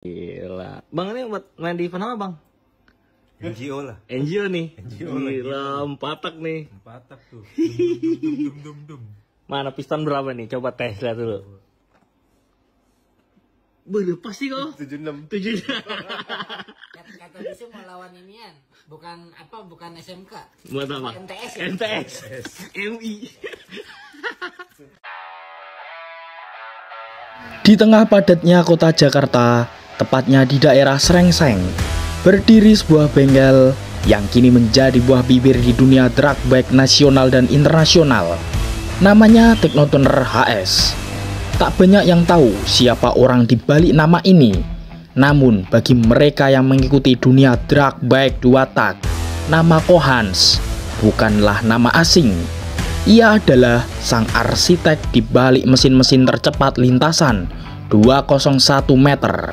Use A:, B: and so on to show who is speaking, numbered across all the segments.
A: Gila. Bang ini buat main di event apa bang?
B: NGO lah.
A: NGO nih.
B: NGO
A: Gila, empatak nih.
B: Empatak tuh. Dum dum dum.
A: Mana piston berapa nih? Coba tes lihat dulu. Boleh pasti kok.
B: 76.
A: 7.
C: Kata bisa mau lawan inian, bukan SMK.
A: Buat apa?
C: MTS ya?
A: MTS. MI.
D: Di tengah padatnya kota Jakarta, tepatnya di daerah Srengseng, berdiri sebuah bengkel yang kini menjadi buah bibir di dunia drag bike nasional dan internasional. Namanya Technotuner HS. Tak banyak yang tahu siapa orang di balik nama ini. Namun bagi mereka yang mengikuti dunia drag bike 2 tak, nama Kohans bukanlah nama asing. Ia adalah sang arsitek di balik mesin-mesin tercepat lintasan 201 meter.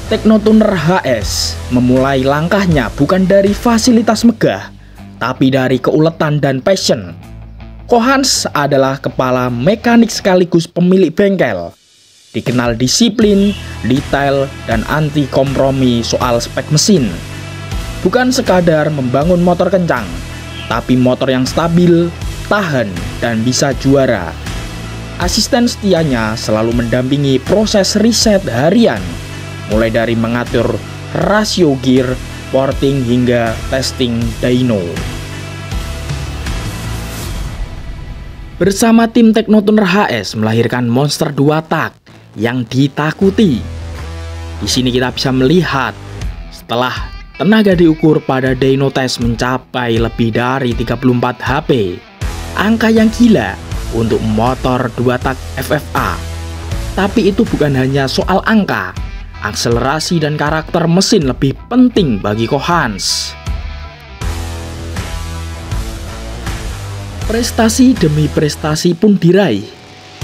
D: Technotuner HS memulai langkahnya bukan dari fasilitas megah, tapi dari keuletan dan passion. Kohans adalah kepala mekanik sekaligus pemilik bengkel. Dikenal disiplin, detail, dan anti kompromi soal spek mesin. Bukan sekadar membangun motor kencang, tapi motor yang stabil, tahan, dan bisa juara. Asisten setianya selalu mendampingi proses riset harian, mulai dari mengatur rasio gear, porting, hingga testing dyno. Bersama tim Technotuner HS melahirkan monster 2 tak yang ditakuti. Di sini kita bisa melihat setelah tenaga diukur pada dyno test mencapai lebih dari 34 HP. Angka yang gila untuk motor 2 tak FFA. Tapi itu bukan hanya soal angka. Akselerasi dan karakter mesin lebih penting bagi Kohans. Prestasi demi prestasi pun diraih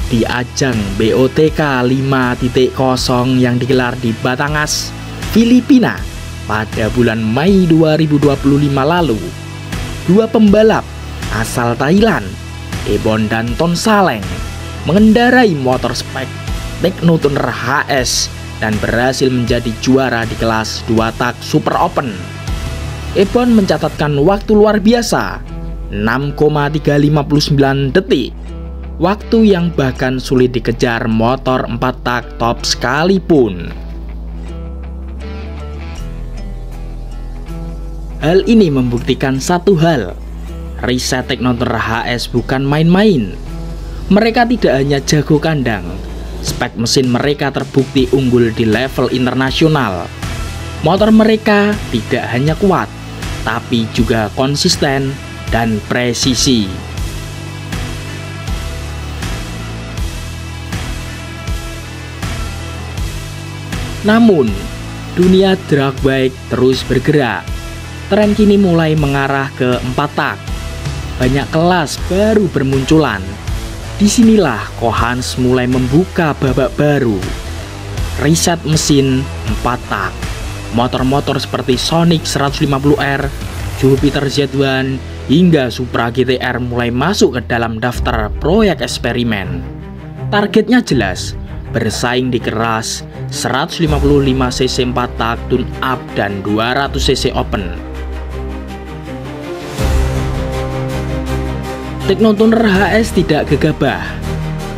D: di ajang BOTK 5.0 yang digelar di Batangas, Filipina pada bulan Mei 2025 lalu. 2 pembalap asal Thailand, Ebon dan Ton Saleng, mengendarai motor spek Technotuner HS dan berhasil menjadi juara di kelas 2 tak Super Open. Ebon mencatatkan waktu luar biasa 6,359 detik, waktu yang bahkan sulit dikejar motor 4 tak top sekalipun. Hal ini membuktikan satu hal, riset Technotuner HS bukan main-main. Mereka tidak hanya jago kandang, spek mesin mereka terbukti unggul di level internasional. Motor mereka tidak hanya kuat, tapi juga konsisten dan presisi. Namun, dunia drag bike terus bergerak. Tren kini mulai mengarah ke 4 tak. Banyak kelas baru bermunculan. Disinilah Kohans mulai membuka babak baru. Riset mesin 4 tak. Motor-motor seperti Sonic 150R, Jupiter Z1, hingga Supra GTR mulai masuk ke dalam daftar proyek eksperimen. Targetnya jelas, bersaing di keras 155cc 4 tak tune up dan 200cc open. Technotuner HS tidak gegabah.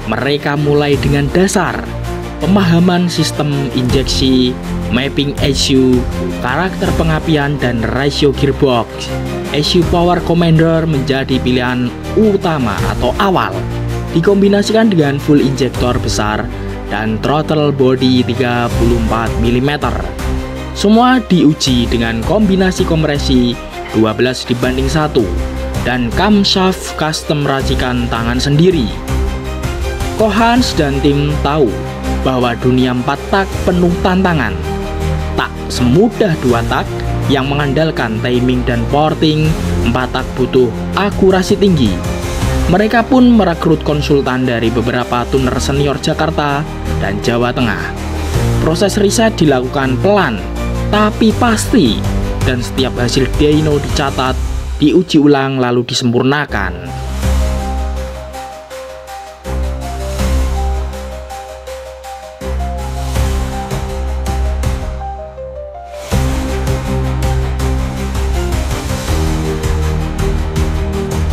D: Mereka mulai dengan dasar pemahaman sistem injeksi, mapping ECU, karakter pengapian, dan rasio gearbox. ECU Power Commander menjadi pilihan utama atau awal, dikombinasikan dengan full injektor besar dan throttle body 34 mm. Semua diuji dengan kombinasi kompresi 12:1 dan camshaft custom racikan tangan sendiri. Kohans dan tim tahu bahwa dunia 4 tak penuh tantangan. Tak semudah 2 tak yang mengandalkan timing dan porting. 4 tak butuh akurasi tinggi. Mereka pun merekrut konsultan dari beberapa tuner senior Jakarta dan Jawa Tengah. Proses riset dilakukan pelan, tapi pasti, dan setiap hasil dyno dicatat, diuji ulang lalu disempurnakan.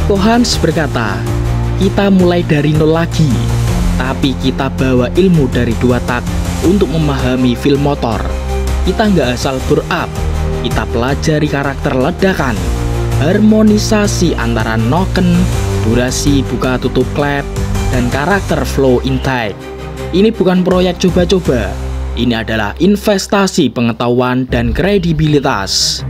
D: Kohans berkata, kita mulai dari nol lagi, tapi kita bawa ilmu dari 2 tak untuk memahami film motor. Kita nggak asal bore up, kita pelajari karakter ledakan, harmonisasi antara noken, durasi buka tutup klep, dan karakter flow intake. Ini bukan proyek coba-coba, ini adalah investasi pengetahuan dan kredibilitas.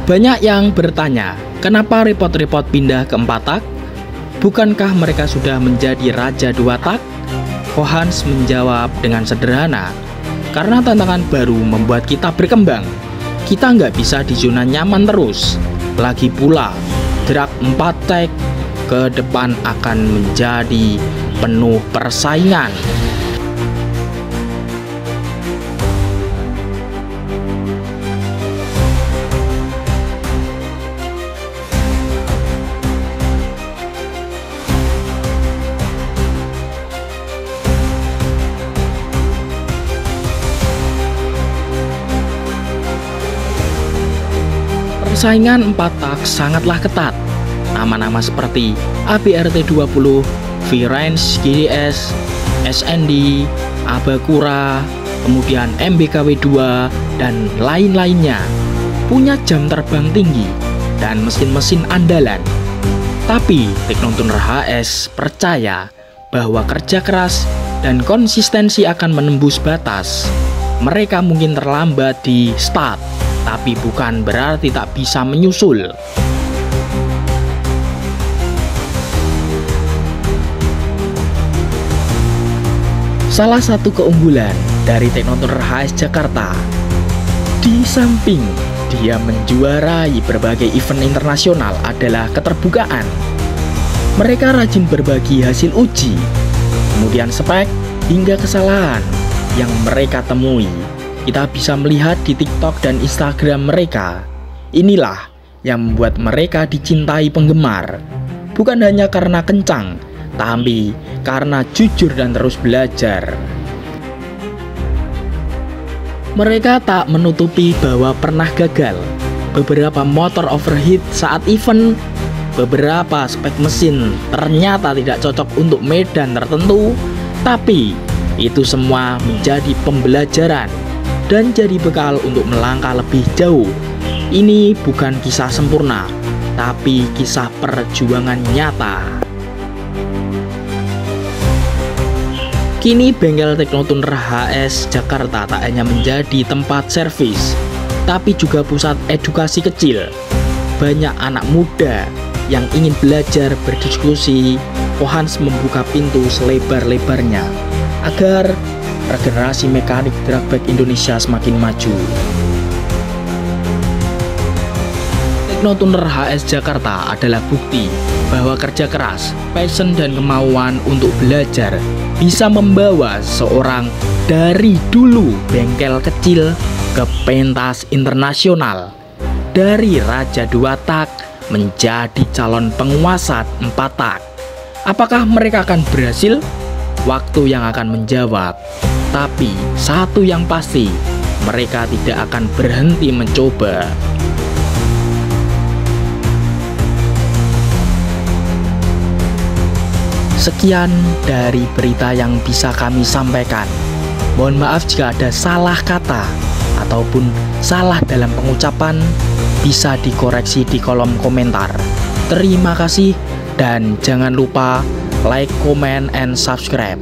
D: Banyak yang bertanya, kenapa repot-repot pindah ke 4 tak? Bukankah mereka sudah menjadi raja 2 tak? Kohans menjawab dengan sederhana, karena tantangan baru membuat kita berkembang. Kita nggak bisa di zona nyaman terus. Lagi pula, drag 4 tak ke depan akan menjadi penuh persaingan. Persaingan 4 tak sangatlah ketat. Nama-nama seperti ABRT20, V-Range GDS, SND, Abakura, kemudian MBKW2, dan lain-lainnya punya jam terbang tinggi dan mesin-mesin andalan. Tapi Teknotuner HS percaya bahwa kerja keras dan konsistensi akan menembus batas. Mereka mungkin terlambat di start, tapi bukan berarti tak bisa menyusul. Salah satu keunggulan dari Teknotuner HS Jakarta, di samping dia menjuarai berbagai event internasional, adalah keterbukaan. Mereka rajin berbagi hasil uji, kemudian spek hingga kesalahan yang mereka temui. Kita bisa melihat di TikTok dan Instagram mereka. Inilah yang membuat mereka dicintai penggemar, bukan hanya karena kencang, tapi karena jujur dan terus belajar. Mereka tak menutupi bahwa pernah gagal. Beberapa motor overheat saat event, beberapa spek mesin ternyata tidak cocok untuk medan tertentu, tapi itu semua menjadi pembelajaran dan jadi bekal untuk melangkah lebih jauh. Ini bukan kisah sempurna, tapi kisah perjuangan nyata. Kini bengkel Teknotuner HS Jakarta tak hanya menjadi tempat servis, tapi juga pusat edukasi kecil. Banyak anak muda yang ingin belajar berdiskusi. Kohans membuka pintu selebar-lebarnya agar regenerasi mekanik drag bike Indonesia semakin maju. Teknotuner HS Jakarta adalah bukti bahwa kerja keras, passion, dan kemauan untuk belajar bisa membawa seorang dari dulu bengkel kecil ke pentas internasional, dari raja 2 tak menjadi calon penguasa 4 tak. Apakah mereka akan berhasil? Waktu yang akan menjawab. Tapi satu yang pasti, mereka tidak akan berhenti mencoba. Sekian dari berita yang bisa kami sampaikan. Mohon maaf jika ada salah kata ataupun salah dalam pengucapan, bisa dikoreksi di kolom komentar. Terima kasih dan jangan lupa like, comment, and subscribe.